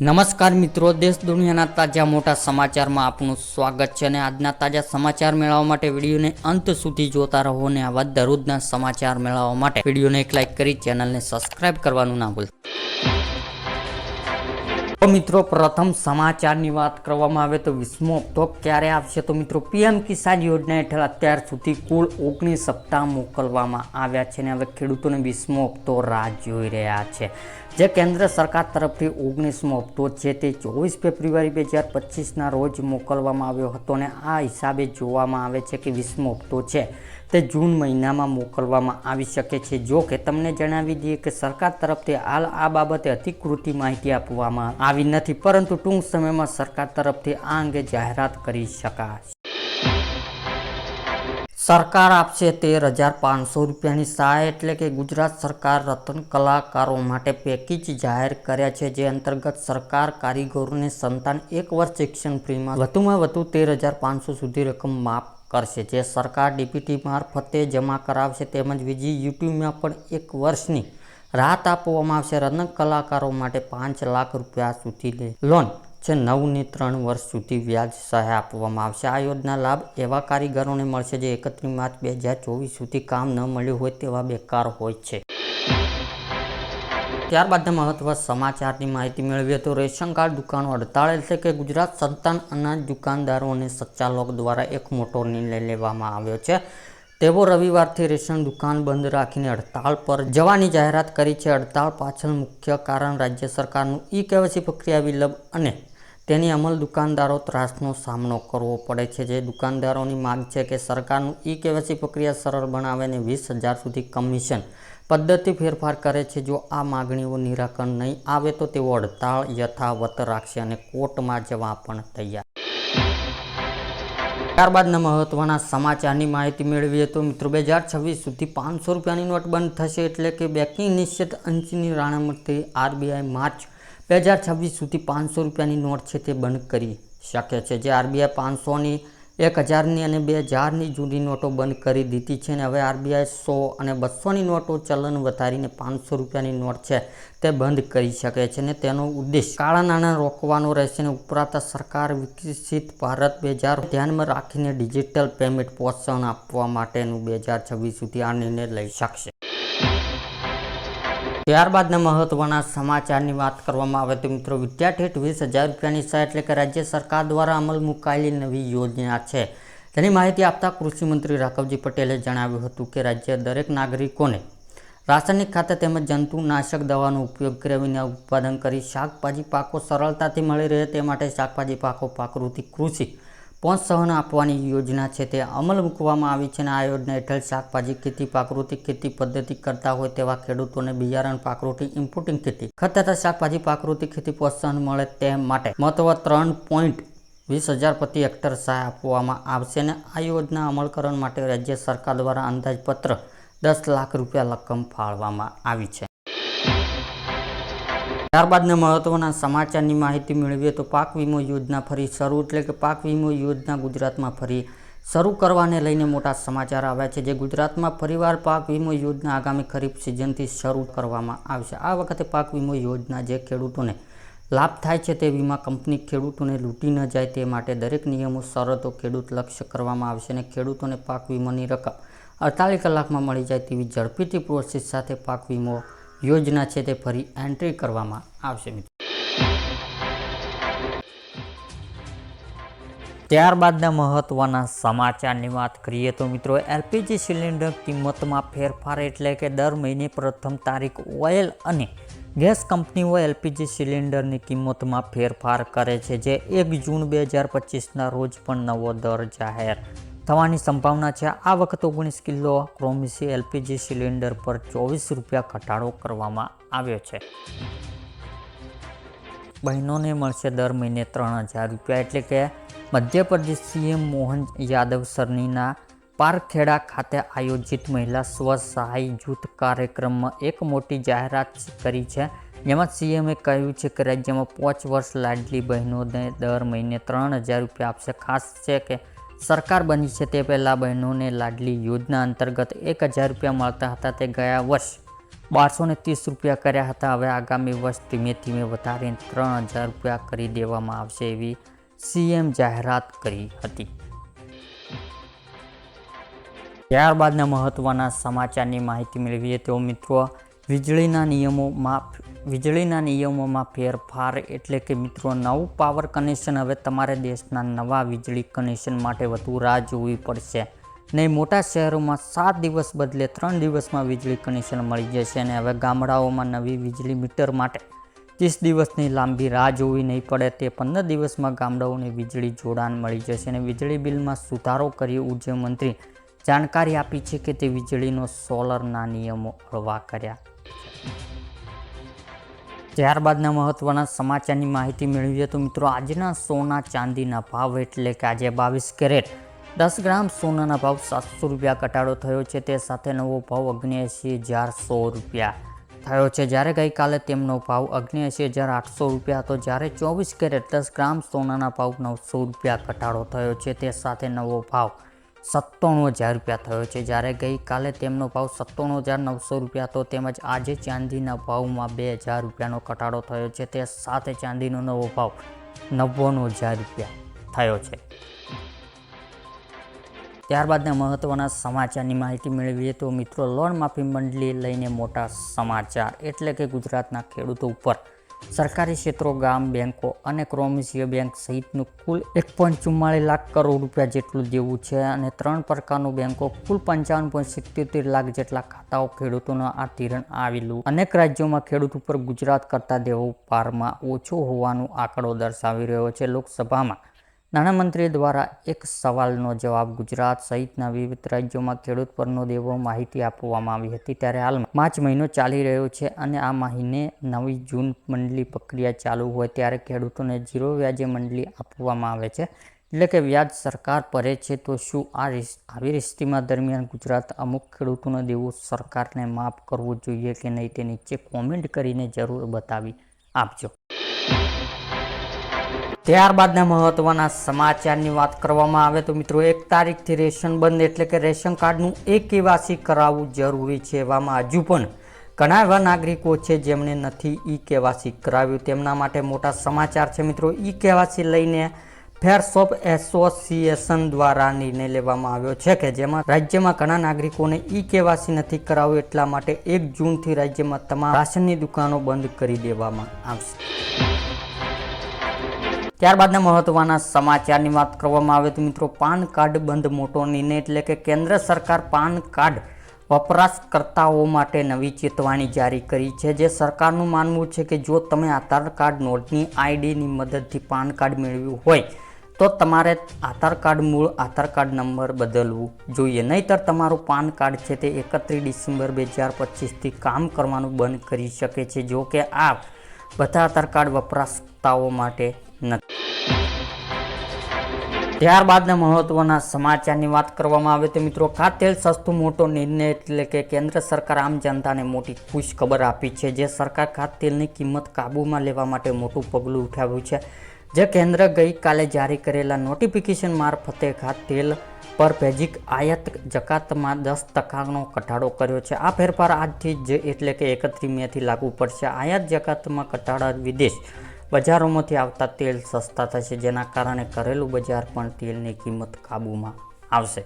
નમસ્કાર મિત્રો, દેશ દુનિયાના તાજા મોટા સમાચારમાં આપનું સ્વાગત છે અને આજના તાજા સમાચાર મેળવવા માટે વિડીયોને અંત સુધી જોતા રહો અને આવા દરરોજના સમાચાર મેળવવા માટે વિડીયોને એક લાઇક કરી ચેનલને સબસ્ક્રાઇબ કરવાનું ના ભૂલતા. તો મિત્રો, પ્રથમ સમાચારની વાત કરવામાં આવે તો 20મો હપ્તો ક્યારે આવશે? તો મિત્રો, પીએમ કિસાન યોજના હેઠળ અત્યાર સુધી કુલ 19 હપ્તા મોકલવામાં આવ્યા છે અને હવે ખેડૂતોને 20મો હપ્તો રાહ જોઈ રહ્યા છે. જે કેન્દ્ર સરકાર તરફથી 19મો હપ્તો છે તે 24 ફેબ્રુઆરી 2025ના રોજ મોકલવામાં આવ્યો હતો અને આ હિસાબે જોવામાં આવે છે કે 20મો હપ્તો છે તે જૂન મહિનામાં મોકલવામાં આવી શકે છે. જો કે તમને જણાવી દઈએ કે સરકાર તરફથી હાલ આ બાબતે અધિકૃત માહિતી આપવામાં આવી નથી, પરંતુ ટૂંક સમયમાં સરકાર તરફથી આ અંગે જાહેરાત કરી શકાશે. સરકાર આપશે 13,500 રૂપિયાની સહાય. એટલે કે ગુજરાત સરકાર રત્ન કલાકારો માટે પેકેજ જાહેર કર્યા છે, જે અંતર્ગત સરકાર કારીગરોને સંતાન 1 વર્ષ શિક્ષણ ફીમાં વધુમાં વધુ 13,500 સુધી રકમ માફ કરશે, જે સરકાર ડીબીટી મારફતે જમા કરાવશે. તેમજ બીજી યુટીમાં પણ 1 વર્ષની રાહત આપવામાં આવશે. રત્ન કલાકારો માટે 5 લાખ રૂપિયા સુધી લોન છે. 9 ને 3 વર્ષ સુધી વ્યાજ સહાય આપવામાં આવશે. આ યોજના લાભ એવા કારીગરોને મળશે જે 31 માર્ચ 2024 સુધી કામ ન મળ્યું હોય તેવા બેકાર હોય છે. ત્યારબાદના મહત્વ સમાચારની માહિતી મેળવીએ તો રેશન કાર્ડ દુકાનો હડતાળ. એટલે કે ગુજરાત સંતાન અનાજ દુકાનદારો અને સંચાલકો દ્વારા એક મોટો નિર્ણય લેવામાં આવ્યો છે. તેઓ રવિવારથી રેશન દુકાન બંધ રાખીને હડતાળ પર જવાની જાહેરાત કરી છે. હડતાળ પાછળ મુખ્ય કારણ રાજ્ય સરકારનું ઈ-કેવાયસી પ્રક્રિયા વિલંબ અને તેની અમલ દુકાનદારો ત્રાસનો સામનો કરવો પડે છે. જે દુકાનદારોની માંગ છે કે સરકારનું ઈ-કેવાયસી પ્રક્રિયા સરળ બનાવે અને 20,000 સુધી કમિશન પદ્ધતિ ફેરફાર કરે છે. જો આ માગણીઓ નિરાકરણ નહીં આવે તો તેઓ હડતાળ યથાવત રાખશે અને કોર્ટમાં જવા પણ તૈયાર. ત્યારબાદના મહત્વના સમાચારની માહિતી મેળવીએ તો મિત્રો, 2026 સુધી 500 રૂપિયાની નોટ બંધ થશે. એટલે કે બેંકિંગ નિષેધ અંચની નાણામંત્રી આરબીઆઈ માર્ચ 2026 સુધી 500 રૂપિયાની નોટ છે તે બંધ કરી શકે છે. જે આરબીઆઈ 500ની, 1000ની અને 2000ની જૂની નોટો બંધ કરી દીધી છે અને હવે આરબીઆઈ 100 અને 200ની નોટો ચલણ વધારીને 500 રૂપિયાની નોટ છે તે બંધ કરી શકે છે અને તેનો ઉદ્દેશ કાળા નાણાં રોકવાનો રહેશે. અને ઉપરાંત સરકાર વિકસિત ભારત 2000 ધ્યાનમાં રાખીને ડિજિટલ પેમેન્ટ પ્રોત્સાહન આપવા માટેનું 2026 સુધી આ નિર્ણય લઈ શકશે. ત્યારબાદના મહત્વના સમાચારની વાત કરવામાં આવે તો મિત્રો, વિદ્યાર્થી 20,000 રૂપિયાની સહાય. એટલે કે રાજ્ય સરકાર દ્વારા અમલ મુકાયેલી નવી યોજના છે. તેની માહિતી આપતા કૃષિમંત્રી રાઘવજી પટેલે જણાવ્યું હતું કે રાજ્ય દરેક નાગરિકોને રાસાયણિક ખાતર તેમજ જંતુનાશક દવાનો ઉપયોગ કર્યા વિના ઉત્પાદન કરી શાકભાજી પાકો સરળતાથી મળી રહે તે માટે શાકભાજી પાકો પ્રાકૃતિક કૃષિ પ્રોત્સાહન આપવાની યોજના છે તે અમલ મૂકવામાં આવી છે. અને આ યોજના હેઠળ શાકભાજી ખેતી પ્રાકૃતિક ખેતી પદ્ધતિ કરતા હોય તેવા ખેડૂતોને બિયારણ પ્રાકૃતિક ઇનપુટિંગ ખેતી ખતરતા શાકભાજી પ્રાકૃતિક ખેતી પ્રોત્સાહન મળે તે માટે મહત્વ 3,20,000 પ્રતિ હેક્ટર સહાય આપવામાં આવશે. અને આ યોજના અમલકરણ માટે રાજ્ય સરકાર દ્વારા અંદાજપત્ર 10 લાખ રૂપિયા રકમ ફાળવવામાં આવી છે. ત્યારબાદના મહત્વના સમાચારની માહિતી મેળવીએ તો પાક વીમો યોજના ફરી શરૂ. એટલે કે પાક વીમો યોજના ગુજરાતમાં ફરી શરૂ કરવાને લઈને મોટા સમાચાર આવ્યા છે. જે ગુજરાતમાં ફરીવાર પાક વીમો યોજના આગામી ખરીફ સિઝનથી શરૂ કરવામાં આવશે. આ વખતે પાક વીમો યોજના જે ખેડૂતોને લાભ થાય છે તે વીમા કંપની ખેડૂતોને લૂંટી ન જાય તે માટે દરેક નિયમો શરતો ખેડૂત લક્ષ્ય કરવામાં આવશે અને ખેડૂતોને પાક વીમાની રકમ 48 કલાકમાં મળી જાય તેવી ઝડપીથી પ્રોસેસ સાથે પાક વીમો યોજના છે તે ફરી એન્ટ્રી કરવામાં આવશે. ત્યારબાદના મહત્વના સમાચારની વાત કરીએ તો મિત્રો, એલપીજી સિલિન્ડર કિંમતમાં ફેરફાર. એટલે કે દર મહિને પ્રથમ તારીખ ઓઇલ અને ગેસ કંપનીઓ એલપીજી સિલિન્ડરની કિંમતમાં ફેરફાર કરે છે. જે 1 જૂન 2025ના રોજ પણ નવો દર જાહેર થવાની સંભાવના છે. આ વખતે 19 કિલો ક્રોમિસી એલપીજી સિલિન્ડર પર 24 રૂપિયા ઘટાડો કરવામાં આવ્યો છે. બહેનોને મળશે દર મહિને 3,000 રૂપિયા. એટલે કે મધ્યપ્રદેશ સીએમ મોહન યાદવ સરનીના પારખેડા ખાતે આયોજિત મહિલા સ્વ-સહાય જૂથ કાર્યક્રમમાં એક મોટી જાહેરાત કરી છે. જેમાં સીએમએ કહ્યું છે કે રાજ્યમાં 5 વર્ષ લાડલી બહેનોને દર મહિને 3,000 રૂપિયા આપશે. ખાસ છે કે સરકાર બની છે તે પહેલાં બહેનોને લાડલી યોજના અંતર્ગત 1,000 રૂપિયા મળતા હતા. તે ગયા વર્ષ 1230 રૂપિયા કર્યા હતા. હવે આગામી વર્ષ ધીમે ધીમે વધારીને 3000 રૂપિયા કરી દેવામાં આવશે એવી સીએમ જાહેરાત કરી હતી. ત્યારબાદના મહત્વના સમાચારની માહિતી મેળવીએ તો મિત્રો વીજળીના નિયમોમાં ફેરફાર એટલે કે મિત્રો નવું પાવર કનેક્શન. હવે તમારે દેશના નવા વીજળી કનેક્શન માટે વધુ રાહ જોવી પડશે નહીં. મોટા શહેરોમાં 7 દિવસ બદલે 3 દિવસમાં વીજળી કનેક્શન મળી જશે અને હવે ગામડાઓમાં નવી વીજળી મીટર માટે 30 દિવસની લાંબી રાહ જોવી નહીં પડે. તે 15 દિવસમાં ગામડાઓને વીજળી જોડાણ મળી જશે અને વીજળી બિલમાં સુધારો કરી ઉર્જા મંત્રી જાણકારી આપી છે કે તે વીજળીનો સોલરના નિયમો હળવા કર્યા. ત્યારબાદના મહત્વના સમાચારની માહિતી મેળવીએ તો મિત્રો આજના સોના ચાંદીના ભાવ એટલે કે આજે 22 કેરેટ 10 ગ્રામ સોનાના ભાવ 700 રૂપિયા ઘટાડો થયો છે. તે સાથે નવો ભાવ 79,100 રૂપિયા થયો છે, જ્યારે ગઈકાલે તેમનો ભાવ 79,800 રૂપિયા હતો. જ્યારે 24 કેરેટ 10 ગ્રામ સોનાના ભાવ 900 રૂપિયા ઘટાડો થયો છે. તે સાથે નવો ભાવ 97,000 રૂપિયા થયો છે, જ્યારે ગઈકાલે તેમનો ભાવ 97,900 રૂપિયા હતો. તેમજ આજે ચાંદીના ભાવમાં 2,000 રૂપિયાનો ઘટાડો થયો છે. તે સાથે ચાંદીનો નવો ભાવ 99,000 રૂપિયા થયો છે. ત્યારબાદના મહત્વના સમાચારની માહિતી મેળવીએ તો મિત્રો લોન માફી મંડળી લઈને મોટા સમાચાર એટલે કે ગુજરાતના ખેડૂતો ઉપર સરકારી ક્ષેત્રો, ગ્રામ બેંકો અને કોમર્શિયલ બેંક સહિતનું કુલ 1.44 લાખ કરોડ રૂપિયા જેટલું દેવું છે અને 3 પ્રકારનું બેંકો કુલ 55.77 લાખ જેટલા ખાતાઓ ખેડૂતોના આ ધિરાણ આવેલું. અનેક રાજ્યોમાં ખેડૂત ઉપર ગુજરાત કરતા દેવો પારમાં ઓછો હોવાનો આંકડો દર્શાવી રહ્યો છે. લોકસભામાં નાણામંત્રી દ્વારા એક સવાલનો જવાબ ગુજરાત સહિતના વિવિધ રાજ્યોમાં ખેડૂત પરનો દેવો માહિતી આપવામાં આવી હતી. ત્યારે હાલમાં માર્ચ મહિનો ચાલી રહ્યો છે અને આ મહિને 9 જૂન મંડળી પ્રક્રિયા ચાલુ હોય ત્યારે ખેડૂતોને 0 વ્યાજે મંડળી આપવામાં આવે છે, એટલે કે વ્યાજ સરકાર ભરે છે. તો શું આવી સ્થિતિમાં દરમિયાન ગુજરાત અમુક ખેડૂતોનો દેવો સરકારને માફ કરવો જોઈએ કે નહીં તે નીચે કોમેન્ટ કરીને જરૂર બતાવી આપજો. ત્યારબાદના મહત્વના સમાચારની વાત કરવામાં આવે તો મિત્રો 1 તારીખથી રેશન બંધ એટલે કે રેશન કાર્ડનું e-KYC કરાવવું જરૂરી છે. એવામાં હજુ પણ ઘણા એવા નાગરિકો છે જેમણે નથી e-KYC કરાવ્યું. તેમના માટે મોટા સમાચાર છે મિત્રો. e-KYC લઈને ફેર શોપ એસોસિએશન દ્વારા નિર્ણય લેવામાં આવ્યો છે કે જેમાં રાજ્યમાં ઘણા નાગરિકોને e-KYC નથી કરાવ્યું. એટલા માટે 1 જૂનથી રાજ્યમાં તમામ રાશનની દુકાનો બંધ કરી દેવામાં આવશે. ત્યારબાદના મહત્વના સમાચારની વાત કરવામાં આવે તો મિત્રો પાન કાર્ડ બંધ મોટો નિર્ણય એટલે કે કેન્દ્ર સરકાર પાન કાર્ડ વપરાશકર્તાઓ માટે નવી ચેતવણી જારી કરી છે. જે સરકારનું માનવું છે કે જો તમે આધાર કાર્ડ નોંધણી આઈડીની મદદથી પાન કાર્ડ મેળવ્યું હોય તો તમારે મૂળ આધાર કાર્ડ નંબર બદલવું જોઈએ, નહીંતર તમારું પાન કાર્ડ છે તે 31 ડિસેમ્બર 2025થી કામ કરવાનું બંધ કરી શકે છે. જો કે આ બધા આધાર કાર્ડ વપરાશકર્તાઓ માટે નથી. ત્યારબાદના મહત્વના સમાચારની વાત કરવામાં આવે તો મિત્રો ખાદ્ય તેલ સસ્તું મોટો નિર્ણય એટલે કે કેન્દ્ર સરકાર આમ જનતાને મોટી ખુશ ખબર આપી છે. જે સરકાર ખાદ્ય તેલની કિંમત કાબૂમાં લેવા માટે મોટું પગલું ઉઠાવ્યું છે. જે કેન્દ્ર ગઈકાલે જારી કરેલા નોટિફિકેશન મારફતે ખાદ્ય તેલ પર બેઝિક આયાત જકાતમાં 10% ઘટાડો કર્યો છે. આ ફેરફાર આજથી જ એટલે કે 31 મેથી લાગુ પડશે. આયાત જકાતમાં ઘટાડા વિદેશ બજારોમાંથી આવતા તેલ સસ્તા થશે, જેના કારણે ઘરેલું બજાર પણ તેલની કિંમત કાબૂમાં આવશે.